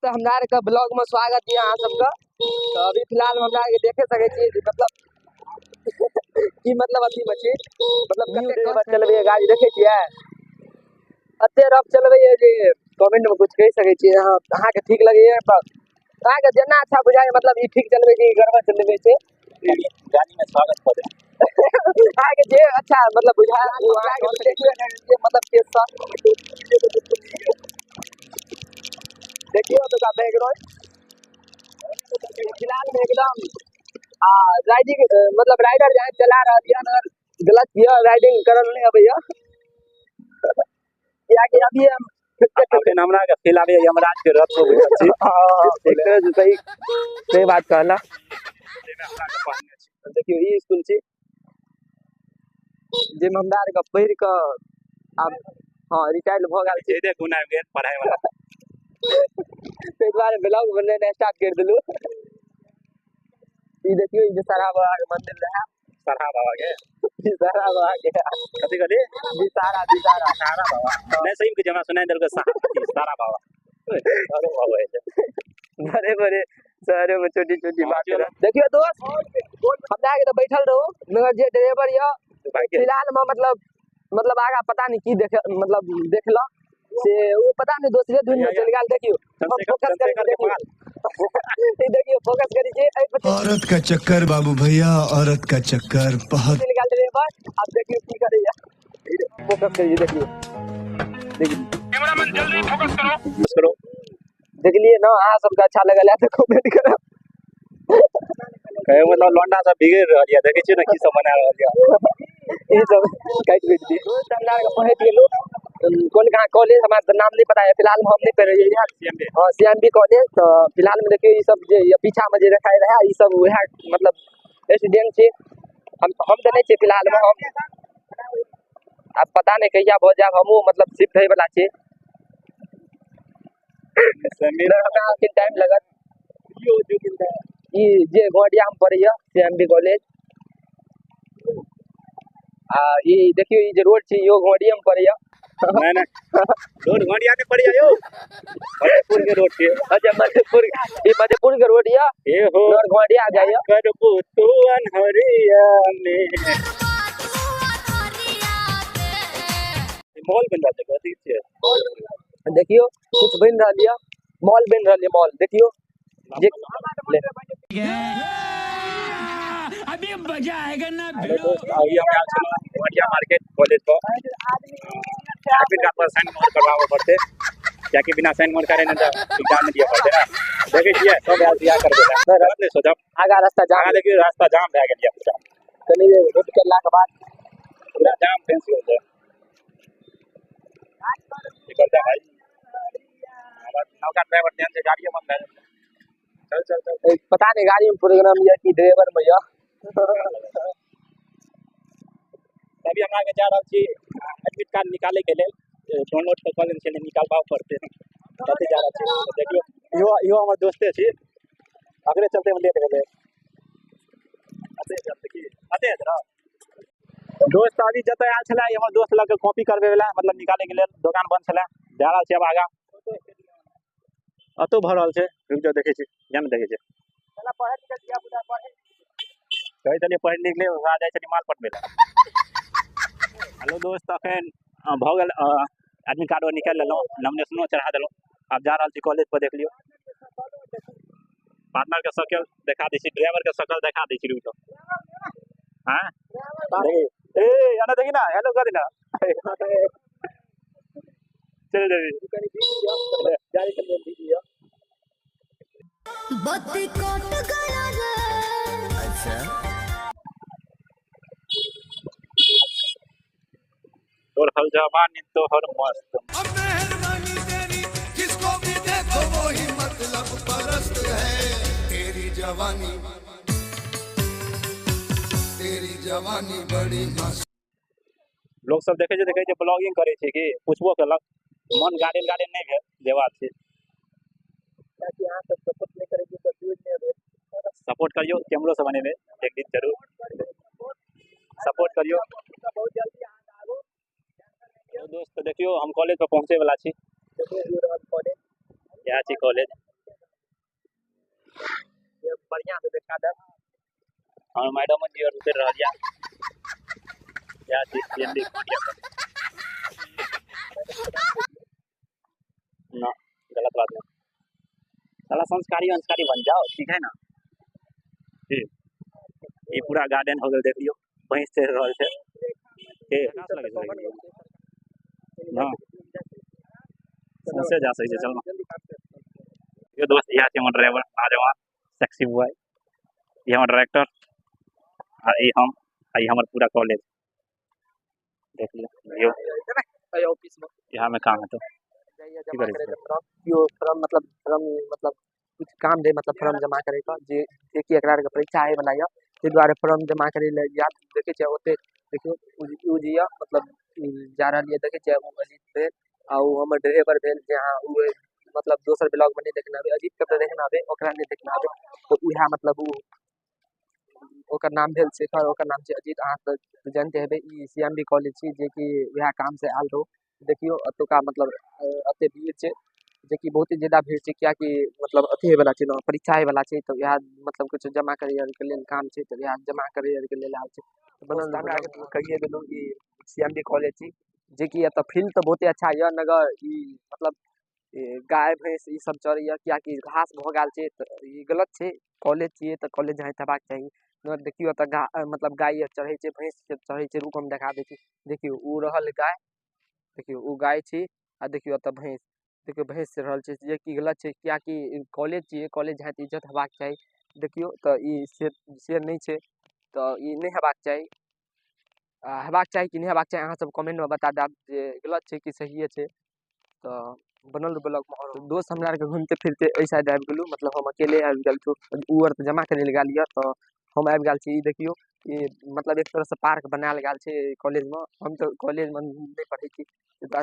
दोस्त हमरा के ब्लॉग में स्वागत है अहाँ सबका। तो अभी फिलहाल में हमरा के देखे सके छी मतलब की मतलब अथी में छी मतलब कते चलबे गाड़ी देखे छियै अते रफ चलबे जे कमेंट में कुछ कह सके छी अहाँ के ठीक लगे तो अहाँ के जेना अच्छा बुझाय मतलब ई ठीक चलबे छी गड़बड़ चलबे छी गाड़ी में स्वागत कर अहाँ के जे अच्छा मतलब बुझाय अहाँ के देखिए मतलब के देखियो तो का बैकग्राउंड फिलहाल में एकदम राइडिंग मतलब राइडर जहाँ चला रहा है ना गलत किया राइडिंग करल नहीं अबैया या कि अभी हम अपने हमरा के फिलहाल यमराज के रथ हो सही बात कहला देखियो ई स्कूल छी जे हमदार का पढ़ के अब हां रिटायर्ड भ गेल छी सीधे गुना गेल पढ़ाई वाला ते द्वारे ब्लॉग बनने स्टार्ट कर दिलु ई देखियो ई सारा बाबा के मंदिर है सारा बाबा के कथी कथी सारा बाबा नहीं सही के जमा सुनाई देल के सारा बाबा अरे बाबा बड़े बड़े शहरों में छोटी छोटी बात देखियो दोस्त हमरा के तो बैठल रहू मगर जे ड्राइवर या फिलहाल में मतलब आगा पता नहीं की देख मतलब देखला से वो पता नहीं दूसरे धुन में चल गेल देखियो हम फोकस करके देखियो देखियो फोकस करी जे औरत का चक्कर बाबू भैया औरत का चक्कर बहुत चल गेल रे बस अब देखियो की करैया फोकस करिए देखियो कैमरामैन जल्दी फोकस करो देख लिए ना अहाँ सबका अच्छा लगल है तो कमेंट करो कहे मतलब लौंडा सब बिगड़ रहल है देखे छी ना की सब बना रहल है ये सब काट बेच दी संडार का पहुंच गेलो कौन कहां कॉलेज हमारा नाम नहीं पता है फिलहाल में हम नहीं पढ़ रहे हैं हां सीएमबी कॉलेज तो फिलहाल में देखियो ये सब जे पीछा में जे रखाय रहा ये सब वह मतलब स्टूडेंट छे हम तो नहीं छे फिलहाल में हम अब पता नहीं कहिया हो जाब हमहु मतलब शिफ्ट होय वाला छे समीर हमरा के टाइम लगत ई जे गोडिया में पड़िया सीएमबी कॉलेज ये देखियो ये जो रोड छे यो गोडिया में पड़िया नहीं रोड गोडिया में पड़िया यो मधेपुर के रोड छे अच्छा मधेपुर के रोड या ए हो और गोडिया आ जाइए करबू तू अनहरिया में मॉल बन रहा है ठीक छे देखियो कुछ बन रहा है मॉल बन रहा है मॉल देखियो अभी मजा आएगा ना अभी हम आ चलो गोडिया मार्केट कॉलेज पर फिर का साइन मोड करवाओ पड़ते क्या कि बिना साइन मोड करे ना एग्जाम में दिया पड़ते ना देखे छिए सब यार दिया कर देला गलत नहीं सोचब आगा रास्ता जाम देखिए रास्ता जाम भ गेल पूरा कनी रोड करला के बाद पूरा जाम फेंस हो जाए निकल जा भाई हमारा नौका ड्राइवर ध्यान से गाड़ी मत चल पता नहीं गाड़ी में प्रोग्राम या कि ड्राइवर में या अभी हम आगे जा रहा छी एडमिट कार्ड निकाले के लिए डाउनलोड तो कॉलेज से निकालबा पड़ते कते जा रहा छी देखियो यो हमर दोस्ते छी अगले चलते में लेट गेले अते दोस्त अभी जते आयल छला हमर दोस्त लग के कॉपी करबे वाला मतलब निकाले के लिए दुकान बंद छला जा रहा छी अब आगा अतो भरल छै रुक जाओ देखे छी जान देखे छी चला पढ़े निकल दिया बुढ़ा पढ़े कहि तले पढ़ निकले आ जाय छै माल पटबे हेलो दोस्त अखन भ गेल आदमी कार्ड निकाल लेलो नॉमिनेशनो चढ़ा देलो अब जा रहल छी कॉलेज पर देख लियो पार्टनर के शकल दिखा दै छी ड्राइवर के शकल दिखा दै छी रुक जाओ हां ए आना देखी ना हेलो कर देना चल जारी कर दीजिए बत्ती कट गया रे अच्छा और हल जवानी तो हर मस्त अब मेहरबानी तेरी जिसको भी देखो वो ही मतलब परस्त है तेरी जवानी बड़ी मस्त लोग सब देखे छै ब्लॉगिंग करे छै कि पूछबो केलक मन गार्डन नहीं भेल जे बात छै ताकि यहां सब सपोर्ट नहीं करेंगे तो व्यूज नहीं आवे सपोर्ट करियो कैमरो से बनेबे एक दिन जरूर सपोर्ट करियो बहुत जल्दी यहां आगो तो दोस्त देखियो हम कॉलेज पर पहुंचे वाला छी देखियो कॉलेज यहाँ छी कॉलेज ये बढ़िया से देखा दे। और मैडम जी और उतर रह जा क्या चीज जल्दी बढ़िया ना गलत बात नहीं साला संस्कारी बन जाओ ठीक है ना ठीक ये पूरा गार्डन हो गया देख लियो वहीं से रहल छै के घास लगे छै ना से जा सके चल ये दोस्त यहाँ से हमर ड्राइवर नौजवान सेक्सी बॉय ये हमर डायरेक्टर और ये हम आई हमर पूरा कॉलेज देख लियो ऑफिस में यहाँ में काम है तो जमा करे फॉर्म मतलब कुछ काम दे मतलब फॉर्म जमा करे का जे कि एकरा के परीक्षा आए वाला या ते द्वारा फॉर्म जमा करे ले याद देखे छै ओते देखियो यूजिया मतलब जा रहल ये देखे छै अजीत पे आ हमर ड्राइवर भेल जहां उ मतलब दोसर ब्लॉग में नहीं देखना है अजीत के देखना है ओकरा नहीं देखना है तो उहा मतलब ओकर नाम भेल शेखर ओकर नाम छै अजीत अहाँ तो जानते हेबे ई सीएमबी कॉलेज छी जे कि वह काम से आल रहो देखियो अतुका मतलब अते भीड़ छै जे कि बहुत ही ज्यादा भीड़ छै क्या कि मतलब अथी वाला छै ना परीक्षा वाला छै तो यह मतलब कुछ जमा करे के लेल काम छै तो यह जमा करे के लेल आल छै तो बनल हमरा आगे कहिए देलु कि सीएमबी कॉलेज छी जे कि एत फील्ड तो बहुत अच्छा य नगर ई मतलब गाय भैंस ई सब चरैया क्या कि घास भ गेल छै त ई गलत छै कॉलेज छिए त कॉलेज जहाँ हेबाक चाही देखियो त मतलब गाय चढ़े छै भैंस चढ़े छै रुक हम देखा दै छी देखियो उ रहल गाय देखियो उ गाय छी आ देखियो त भैंस देखियो भैंस चढ़ रहल छै जे कि गलत छै क्या कि कॉलेज छिए कॉलेज जहाँ इज्जत हेबाक चाही देखियो त ई से नहीं छै त ई नहीं हेबाक चाही हेबाक चाही कि नहीं हेबाक चाही अहाँ सब कमेंट में बता देब जे गलत छै कि सहिए छै तो बनल ब्लॉग में और दोस्त हमरा के घूमते फिरते ऐ साइड आबि गेलू मतलब हम अकेले आबि गेल छु उ और त जमा करे ले गेल ये तो हम आबि गेल छी देखियो ये मतलब एक तरह से पार्क बनायल गेल छै कॉलेज में हम तो कॉलेज में नहीं पढ़े छी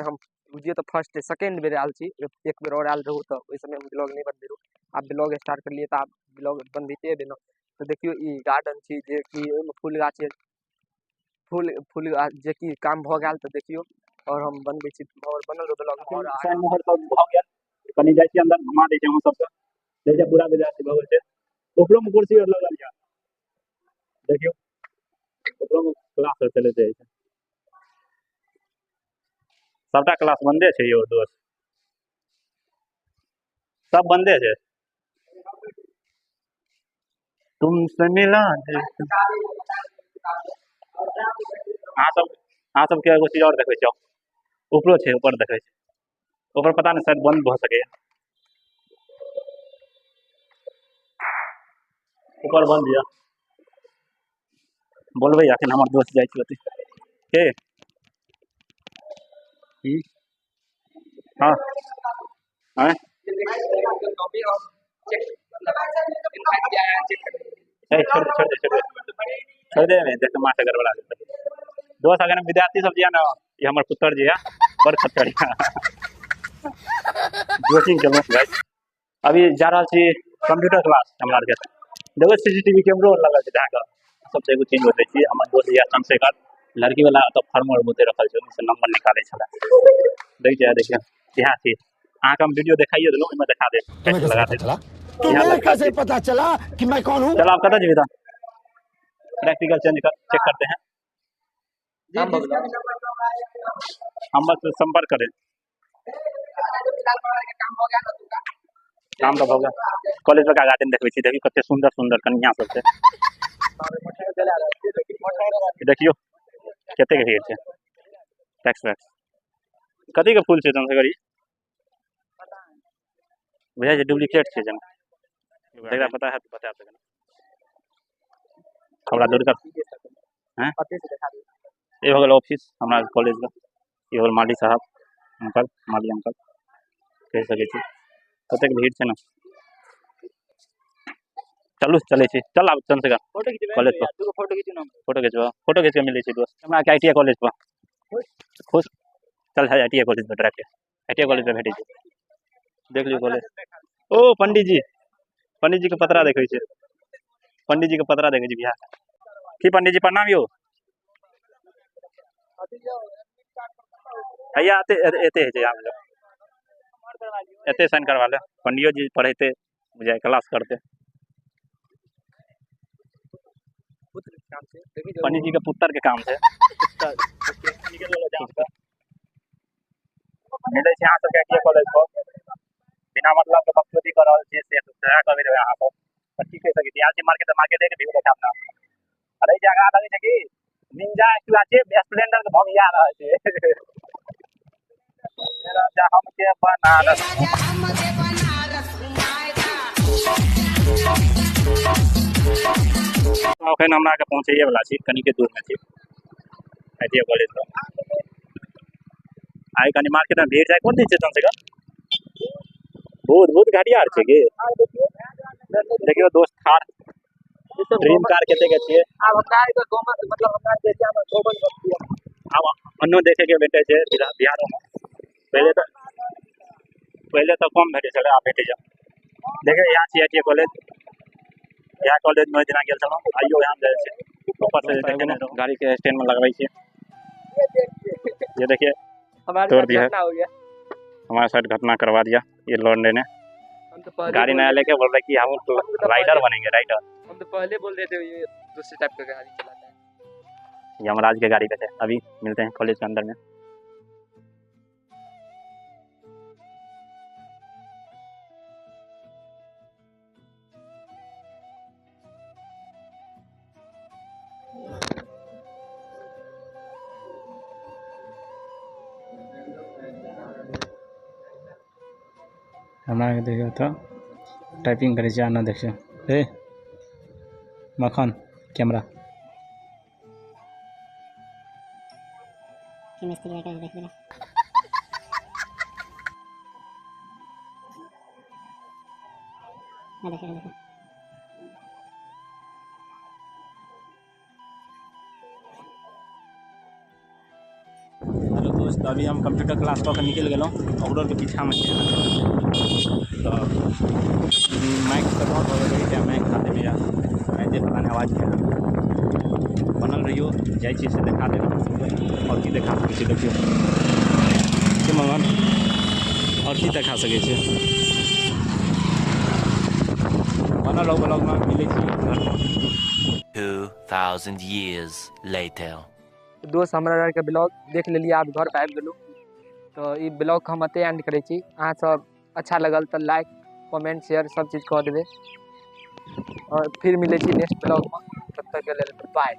हम बुझिए तो फर्स्ट सेकंड बेर आयल छी एक बेर और आयल रहू तो ओइ समय हम ब्लॉग नहीं बनबे रहू अब ब्लॉग स्टार्ट कर लिए तो आप ब्लॉग बनबैते देना तो देखियो ई गार्डन छी जे कि फूल गाछ फूल जे कि काम भ गेल तो देखियो और हम बनबै छी और बनल ब्लॉग और साइन मोहर सब भ गेल कनी जाइ छी अंदर घुमा दै छी हम सबके जैसे पूरा विद्यार्थी भऽ गेल छै ओकरो में कुर्सी और लगल या देखियो ओकरो में क्लास चलैत रहै छै सबटा क्लास बंदे छै यौ दोस्त सब बंदे छै तुमसे मिला है अहाँ सब के एगो चीज और देखै छियै ऊपरो छै ऊपर देखै छै ऊपर पता नहीं शायद बंद भ सके ऊपर बंद या बोलबै अखन हमर दोस्त जाइ छै ओतै के हाँ हैं छोड़ दे देख माथा गड़बड़ा जेतै दोस्त अगर विद्यार्थी सब जे है ना ये हमर पुत्र जी है बड़ खच्चर है जोशिंग चलो गाइस अभी जा रहा छी कंप्यूटर क्लास हमरा के देखो सीसीटीवी कैमरो लगल छै जहाँ सबसे एगो चेंज होते छी हमर दोस्त या चंद्रशेखर लड़की वाला तो फार्मर बुते रखल छै से नंबर निकाले छला देखिए यहाँ छी अहाँ के हम वीडियो दिखाइए देलू ओइमे दिखा दे लगा दे तुम्हें कैसे पता चला कि मैं कौन हूँ? चलो आप कतऽ जेबै तऽ प्रैक्टिकल चेक करते हैं हम बस संपर्क करें काम तो होगा कॉलेज का गार्डन देखबै छी देखियो कते सुंदर सुंदर कन्या सब छै देखियो कते के भीड़ छै टैक्स वैक्स कथी के फूल छै चंद्रशेखर बुझाइ छै डुप्लीकेट छै जेना जकरा पता है तो बता सके हमरा दूर कर हैं ये हो गेल ऑफिस हमरा कॉलेज का ये हो गेल माली साहब अंकल माली अंकल कह सके छी कतेक भीड़ छै ना चलू चले छी चल आब चंद्रशेखर कॉलेज पर फोटो खींच के मिले छी दोस्त हमरा के आईटीआई कॉलेज पर खुश चल है आईटीआई कॉलेज पर डायरेक्ट आईटीआई कॉलेज पर भेटे छी देख लियो कॉलेज ओ पंडित जी के पतरा देखे छै पंडित जी के पतरा देखे छी बिहार की पंडित जी प्रणाम यो हैया एते है छै आम एते साइन करवा ले पंडियो जी पढ़ेते बुझाए क्लास करते पुत्र के काम से देखिए पंडित जी के पुत्र के काम से मिले यहाँ सब के कॉलेज को बिना मतलब के बकचोदी कर रहल छी से दूसरा कभी रहे यहाँ पर ठीक है सकी आज मार्केट है कि भी देखा अपना अरे जगह लगे छै कि निंजा एक्टिवा छै स्प्लेंडर के भगिया रहा छै राजा हम के बनारस अखन हमरा के पहुंचैए वाला छी कनी के दूर में छी आईटीआई कॉलेज पर आई कनी मार्केट में भीड़ जाए कोन दिन छै तन से बहुत बहुत गाड़ी आर छै के देखियो दोस्त थार ड्रीम कार केते के छियै अब हमरा इधर गोमत मतलब हमरा जैसे हम गोबल बस्ती है अब अन्नो देखे के भेटे छै बिहार में पहले तो कम भेटे छले आब भेटे जा देखे यहाँ छी आईटीआई कॉलेज यहाँ कॉलेज में दिना गेल छलौ आइयो यहाँ जाय छै ऊपर से देखे ने गाड़ी के स्टैंड में लगवाई छै ये देखिए हमारे तोड़ साथ दिया। घटना हो गया हमारे साथ घटना करवा दिया ये लौंडे ने हम तो पहले गाड़ी नया लेके बोल रहे कि हम राइडर बनेंगे राइडर हम तो पहले बोल रहे थे ये दूसरे टाइप का गाड़ी चलाता है यमराज के गाड़ी पे थे अभी मिलते हैं कॉलेज के अंदर में हमरा के देखियो तो टाइपिंग करे छै आना देखियो हे मखन कैमरा मिस्त्री का देख ले ना देख ले हेलो दोस्त अभी हम कंप्यूटर क्लास कऽ के निकल गेलौं ऑर्डर के पीछा में छियै तो माइक कट ऑफ हो गई है माइक हाथ में आते पता नहीं आवाज है बनल रहियो जाइ छी से दिखा देब और की दिखा सकै छी देखियो के मंगन और की दिखा सकै छी बनल रहो ब्लॉग में मिलै छी 2000 years later दोस्त हमरा के ब्लॉग देख लेलिए आप घर पे आबि गेलू तो ई ब्लॉग हम एते एंड करै छी अहाँ सब अच्छा लगल तो लाइक कमेंट शेयर सब चीज कऽ देबै और फिर मिलै छी नेक्स्ट ब्लॉग में तब तक के लेल बाय।